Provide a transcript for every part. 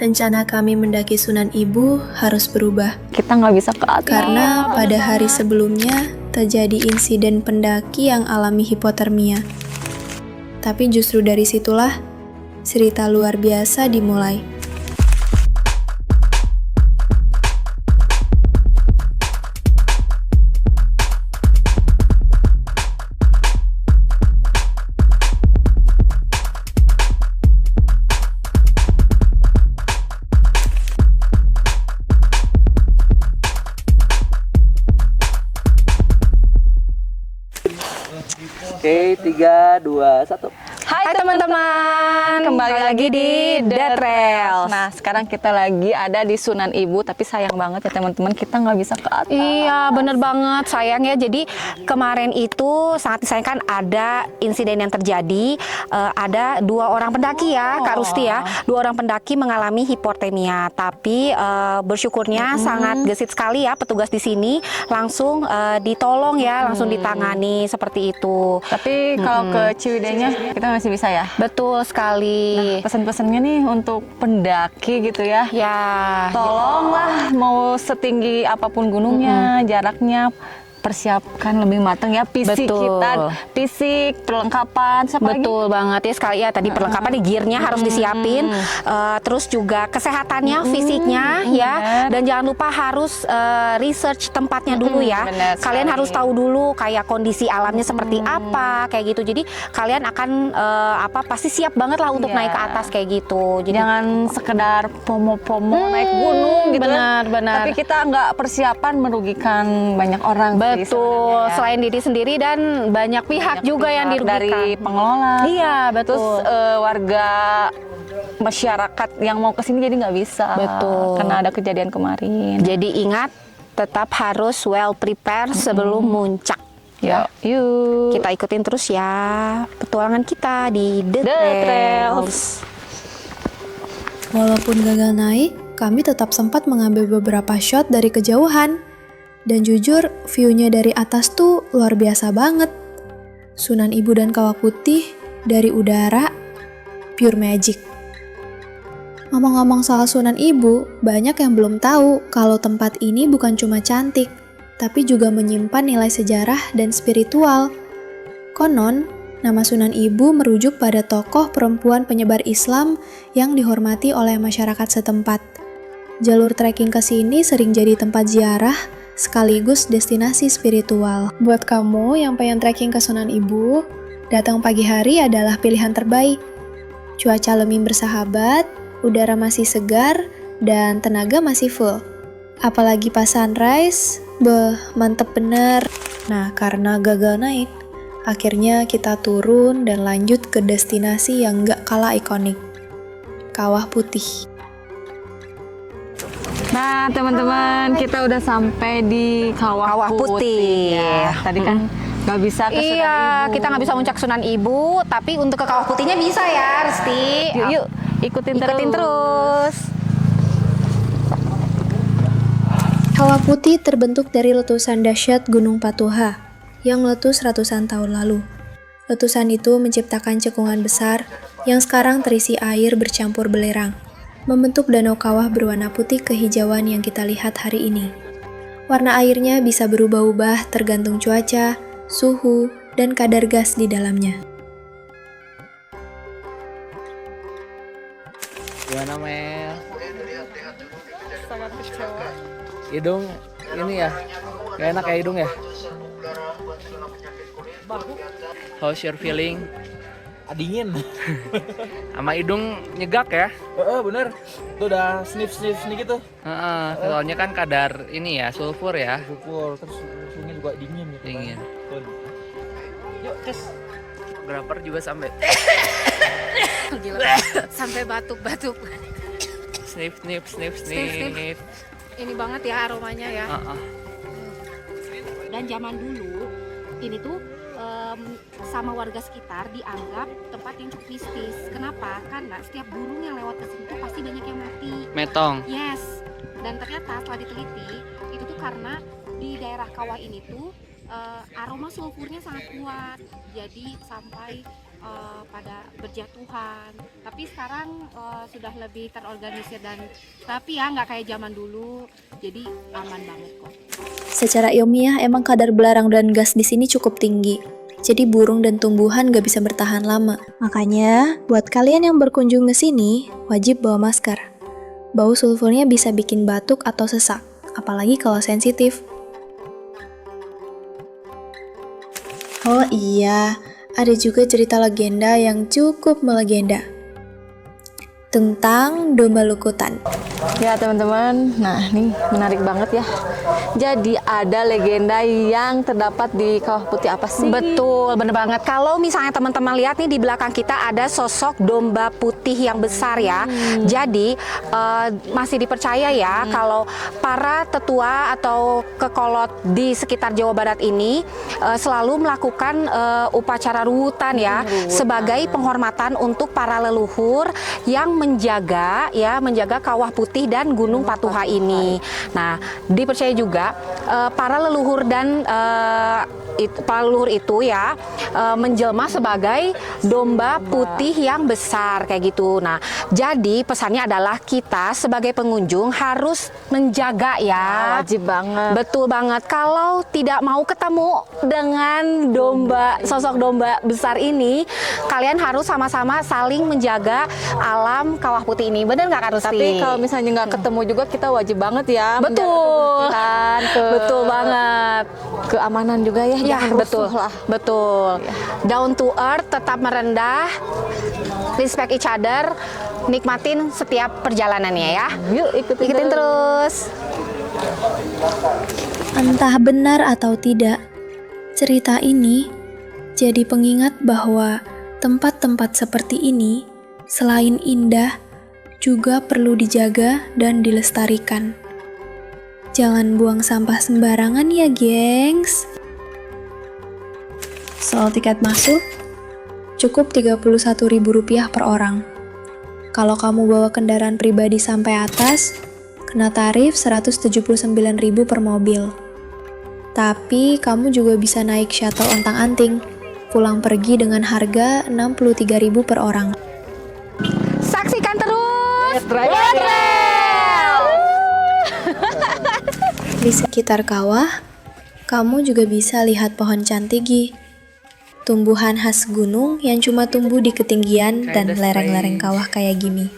rencana kami mendaki Sunan Ibu harus berubah. Kita nggak bisa ke atas. Karena pada hari sebelumnya terjadi insiden pendaki yang alami hipotermia. Tapi justru dari situlah cerita luar biasa dimulai. Oke, 3, 2, 1. Hai teman-teman, kembali lagi di Dead Trails. Nah, sekarang kita lagi ada di Sunan Ibu, tapi sayang banget ya teman-teman, kita nggak bisa ke atas. Iya, bener banget, sayang ya. Jadi kemarin itu sangat disayangkan ada insiden yang terjadi. Ada 2 orang pendaki ya, Kak Rusti ya. 2 orang pendaki mengalami hipotermia. Tapi bersyukurnya sangat gesit sekali ya petugas di sini langsung ditolong ya, langsung ditangani seperti itu. Tapi kalau ke Ciwidey-nya kita masih bisa ya. Betul sekali. Nah, pesan-pesannya nih untuk pendaki gitu ya. Ya, Tolonglah mau setinggi apapun gunungnya, jaraknya, persiapkan lebih matang ya fisik kita, fisik, perlengkapan, betul banget ya sekali ya. Tadi perlengkapan nih, gearnya harus disiapin, terus juga kesehatannya, fisiknya ya, dan jangan lupa harus research tempatnya dulu ya. Kalian harus tahu dulu kayak kondisi alamnya seperti apa, kayak gitu. Jadi kalian akan pasti siap banget lah untuk naik ke atas kayak gitu. Jadi jangan sekedar pomo-pomo naik gunung gitu. Benar. Tapi kita nggak persiapan merugikan banyak orang. Betul, selain diri sendiri dan banyak pihak juga yang dirugikan. Dari pengelola. Iya, betul. Terus warga masyarakat yang mau kesini jadi nggak bisa. Betul. Karena ada kejadian kemarin. Jadi ingat, tetap harus well prepare sebelum muncak. Ya, yuk. Kita ikutin terus ya petualangan kita di The Trails. Walaupun gagal naik, kami tetap sempat mengambil beberapa shot dari kejauhan. Dan jujur, view-nya dari atas tuh luar biasa banget. Sunan Ibu dan Kawah Putih dari udara, pure magic. Ngomong-ngomong soal Sunan Ibu, banyak yang belum tahu kalau tempat ini bukan cuma cantik, tapi juga menyimpan nilai sejarah dan spiritual. Konon, nama Sunan Ibu merujuk pada tokoh perempuan penyebar Islam yang dihormati oleh masyarakat setempat. Jalur trekking ke sini sering jadi tempat ziarah, sekaligus destinasi spiritual. Buat kamu yang pengen trekking ke Sunan Ibu, datang pagi hari adalah pilihan terbaik. Cuaca lebih bersahabat, udara masih segar, dan tenaga masih full. Apalagi pas sunrise, mantep bener. Nah, karena gagal naik, akhirnya kita turun dan lanjut ke destinasi yang gak kalah ikonik, Kawah Putih. Nah teman-teman, kita udah sampai di Kawah Putih. Ya. Tadi kan nggak bisa ke Sunan Ibu. Iya, kita nggak bisa muncak Sunan Ibu, tapi untuk ke Kawah Putihnya bisa ya, Resti. Yuk, ikutin terus. Kawah Putih terbentuk dari letusan dahsyat Gunung Patuha yang meletus ratusan tahun lalu. Letusan itu menciptakan cekungan besar yang sekarang terisi air bercampur belerang, membentuk danau kawah berwarna putih kehijauan yang kita lihat hari ini. Warna airnya bisa berubah-ubah tergantung cuaca, suhu, dan kadar gas di dalamnya. Gimana Mel? Sangat kecewa. Hidung ini ya, gak enak ya hidung ya? How's your feeling? Dingin. Sama hidung nyegak ya? Bener. Itu udah sniff gitu. Soalnya kan kadar ini ya, sulfur ya. Syukur, terus suhunya juga dingin gitu. Dingin. Kan. Yuk, tes. Fotografer juga sampai Gila, sampai batuk-batuk. sniff. Ini banget ya aromanya ya. Dan zaman dulu ini tuh sama warga sekitar dianggap tempat yang cukup mistis. Kenapa? Karena setiap burung yang lewat ke sini tuh pasti banyak yang mati. Metong. Yes. Dan ternyata setelah diteliti itu tuh karena di daerah kawah ini tuh aroma sulfurnya sangat kuat. Jadi sampai pada berjatuhan. Tapi sekarang sudah lebih terorganisir dan tapi ya nggak kayak zaman dulu. Jadi aman banget kok. Secara ilmiah emang kadar belerang dan gas di sini cukup tinggi. Jadi burung dan tumbuhan gak bisa bertahan lama. Makanya, buat kalian yang berkunjung ke sini, wajib bawa masker. Bau sulfurnya bisa bikin batuk atau sesak, apalagi kalau sensitif. Oh iya, ada juga cerita legenda yang cukup melegenda tentang domba lukutan. Ya teman-teman, nah ini menarik banget ya. Jadi ada legenda yang terdapat di Kawah Putih apa sih? Betul, bener banget. Kalau misalnya teman-teman lihat nih di belakang kita ada sosok domba putih yang besar ya. Jadi masih dipercaya ya kalau para tetua atau kekolot di sekitar Jawa Barat ini selalu melakukan upacara ruwutan ya sebagai penghormatan untuk para leluhur yang menjaga Kawah Putih dan Gunung Patuha ini. Nah, dipercaya juga para leluhur dan para leluhur itu ya menjelma sebagai domba putih yang besar kayak gitu. Nah, jadi pesannya adalah kita sebagai pengunjung harus menjaga ya. Wajib banget. Betul banget. Kalau tidak mau ketemu dengan sosok domba besar ini, kalian harus sama-sama saling menjaga alam Kawah Putih ini. Bener nggak Kak Rusti? Tapi kalau misalnya nggak ketemu juga kita wajib banget ya. Betul. Betul banget. Keamanan juga ya. Ya, jangan betul. rusuh lah. Betul. Down to earth, tetap merendah, respect each other, nikmatin setiap perjalanannya ya. Yuk ikutin terus. Entah benar atau tidak, cerita ini jadi pengingat bahwa tempat-tempat seperti ini selain indah, juga perlu dijaga dan dilestarikan. Jangan buang sampah sembarangan ya, gengs. Soal tiket masuk, cukup Rp31.000 per orang. Kalau kamu bawa kendaraan pribadi sampai atas, kena tarif Rp179.000 per mobil. Tapi kamu juga bisa naik shuttle ontang-anting, pulang pergi dengan harga Rp63.000 per orang. Saksikan terus. Di sekitar kawah, kamu juga bisa lihat pohon cantigi, tumbuhan khas gunung yang cuma tumbuh di ketinggian dan lereng-lereng kawah kayak gini.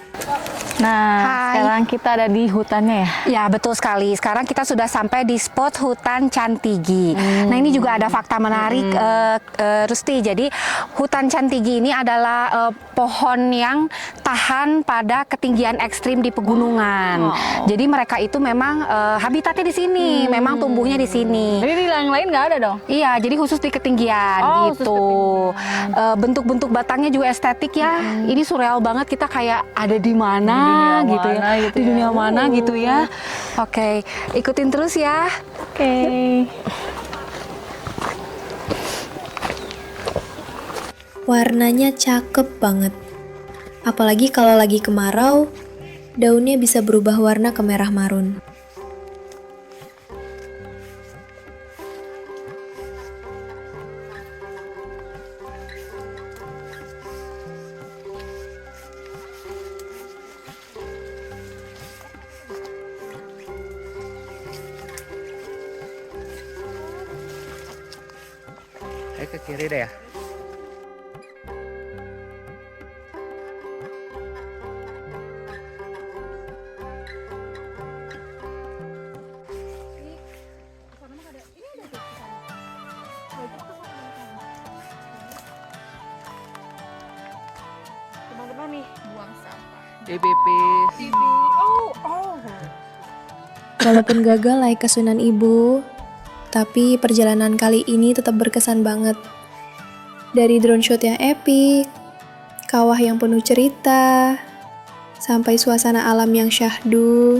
Nah, sekarang kita ada di hutannya ya. Ya, betul sekali. Sekarang kita sudah sampai di spot hutan Cantigi. Nah, ini juga ada fakta menarik, Rusti. Jadi, hutan Cantigi ini adalah pohon yang tahan pada ketinggian ekstrim di pegunungan. Jadi, mereka itu memang habitatnya di sini, memang tumbuhnya di sini. Jadi di yang lain nggak ada dong? Iya, jadi khusus di ketinggian gitu. Bentuk-bentuk batangnya juga estetik ya. Ini surreal banget, kita kayak ada di mana gitu ya. Di dunia mana gitu ya. Oke, ikutin terus ya. Oke. Warnanya cakep banget. Apalagi kalau lagi kemarau, daunnya bisa berubah warna ke merah marun. Ke kiri deh ya. Teman-teman nih buang sampah. Pipis. Walaupun gagal naik ke Sunan Ibu, tapi perjalanan kali ini tetap berkesan banget. Dari drone shot yang epic, kawah yang penuh cerita, sampai suasana alam yang syahdu.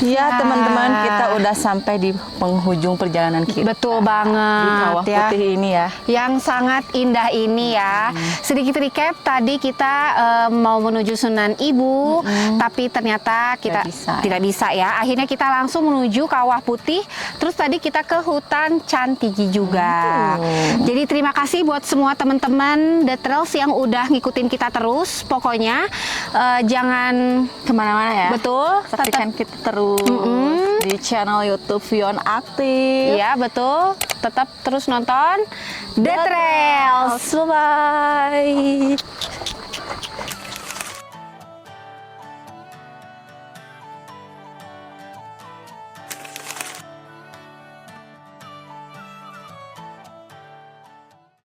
Ya teman-teman, kita udah sampai di penghujung perjalanan kita. Betul Di banget Kawah ya. Putih ini ya. Yang sangat indah ini ya. Sedikit recap, tadi kita mau menuju Sunan Ibu, tapi ternyata kita tidak bisa ya. Akhirnya kita langsung menuju Kawah Putih. Terus tadi kita ke hutan Cantigi juga. Jadi terima kasih buat semua teman-teman The Trails yang udah ngikutin kita terus. Pokoknya jangan Kemana-mana ya. betul, Saksikan kita terus di channel YouTube Vion Aktif. iya betul, tetap terus nonton The Trails. Bye bye.